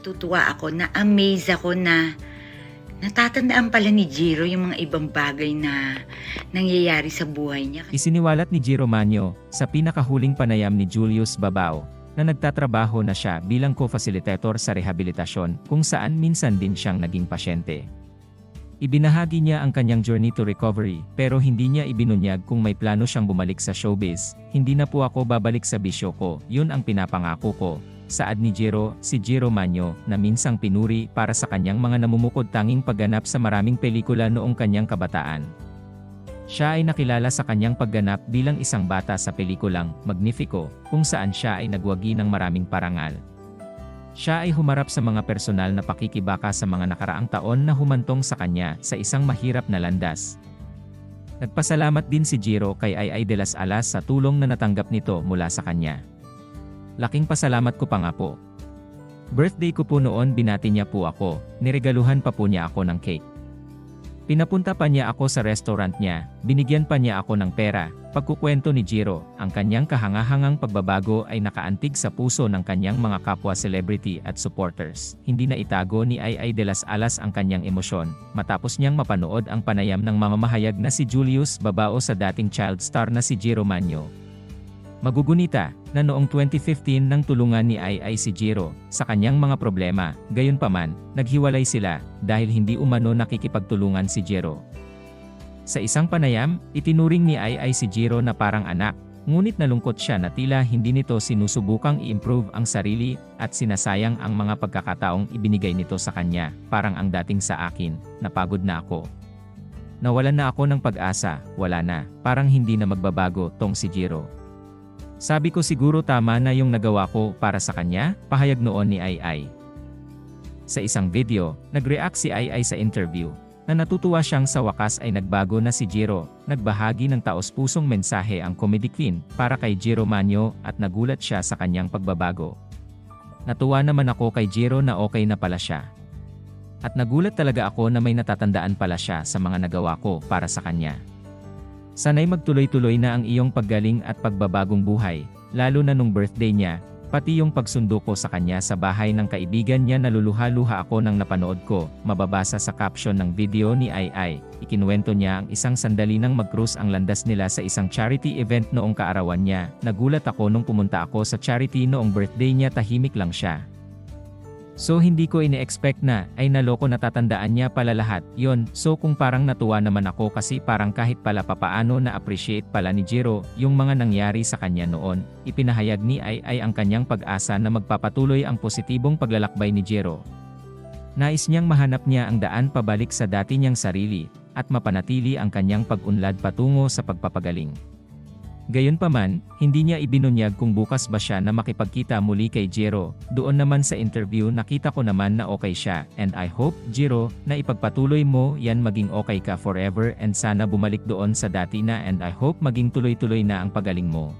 natutuwa ako, na-amaze ako na natatandaan pala ni Jiro yung mga ibang bagay na nangyayari sa buhay niya. Isiniwalat ni Jiro Manyo, sa pinakahuling panayam ni Julius Babao, na nagtatrabaho na siya bilang co-facilitator sa rehabilitasyon, kung saan minsan din siyang naging pasyente. Ibinahagi niya ang kanyang journey to recovery, pero hindi niya ibinunyag kung may plano siyang bumalik sa showbiz. Hindi na po ako babalik sa bisyo ko, yun ang pinapangako ko. Saad ni Jiro, si Jiro Manyo, na minsang pinuri para sa kanyang mga namumukod tanging pagganap sa maraming pelikula noong kanyang kabataan. Siya ay nakilala sa kanyang pagganap bilang isang bata sa pelikulang Magnifico, kung saan siya ay nagwagi ng maraming parangal. Siya ay humarap sa mga personal na pakikibaka sa mga nakaraang taon na humantong sa kanya sa isang mahirap na landas. Nagpasalamat din si Jiro kay Ay de las Alas sa tulong na natanggap nito mula sa kanya. Laking pasalamat ko pa nga po. Birthday ko po noon, binati niya po ako, niregaluhan pa po niya ako ng cake. Pinapunta pa niya ako sa restaurant niya, binigyan pa niya ako ng pera. Pagkukwento ni Jiro, ang kanyang kahangahangang pagbabago ay nakaantig sa puso ng kanyang mga kapwa celebrity at supporters. Hindi na itago ni Ay de las Alas ang kanyang emosyon, matapos niyang mapanood ang panayam ng mamamahayag na si Julius Babao sa dating child star na si Jiro Manyo. Magugunita, na noong 2015 nang tulungan ni Ay si Jiro sa kanyang mga problema, gayunpaman, naghiwalay sila dahil hindi umano nakikipagtulungan si Jiro. Sa isang panayam, itinuring ni Ay si Jiro na parang anak, ngunit nalungkot siya na tila hindi nito sinusubukang i-improve ang sarili at sinasayang ang mga pagkakataong ibinigay nito sa kanya. Parang ang dating sa akin, napagod na ako. Nawalan na ako ng pag-asa, wala na, parang hindi na magbabago tong si Jiro. Sabi ko siguro tama na yung nagawa ko para sa kanya, pahayag noon ni Ay. Sa isang video, nag-react si Ay sa interview, na natutuwa siyang sa wakas ay nagbago na si Jiro. Nagbahagi ng taos-pusong mensahe ang comedy queen para kay Jiro Manyo at nagulat siya sa kanyang pagbabago. Natuwa naman ako kay Jiro na okay na pala siya. At nagulat talaga ako na may natatandaan pala siya sa mga nagawa ko para sa kanya. Sana'y magtuloy-tuloy na ang iyong paggaling at pagbabagong buhay, lalo na nung birthday niya, pati yung pagsundo ko sa kanya sa bahay ng kaibigan niya. Naluluha-luha ako nang napanood ko. Mababasa sa caption ng video ni Ay, ikinuwento niya ang isang sandali nang mag-cruise ang landas nila sa isang charity event noong kaarawan niya. Nagulat ako nung pumunta ako sa charity noong birthday niya, tahimik lang siya. So hindi ko ine-expect na, ay naloko, natatandaan niya pala lahat yon. So kung parang natuwa naman ako kasi parang kahit pala papaano na-appreciate pala ni Jiro yung mga nangyari sa kanya noon. Ipinahayag ni Ay ang kanyang pag-asa na magpapatuloy ang positibong paglalakbay ni Jiro. Nais niyang mahanap niya ang daan pabalik sa dati niyang sarili, at mapanatili ang kanyang pag-unlad patungo sa pagpapagaling. Gayunpaman, hindi niya ibinunyag kung bukas ba siya na makipagkita muli kay Jiro. Doon naman sa interview nakita ko naman na okay siya, and I hope, Jiro, na ipagpatuloy mo yan, maging okay ka forever, and sana bumalik doon sa dati na, and I hope maging tuloy-tuloy na ang pagaling mo.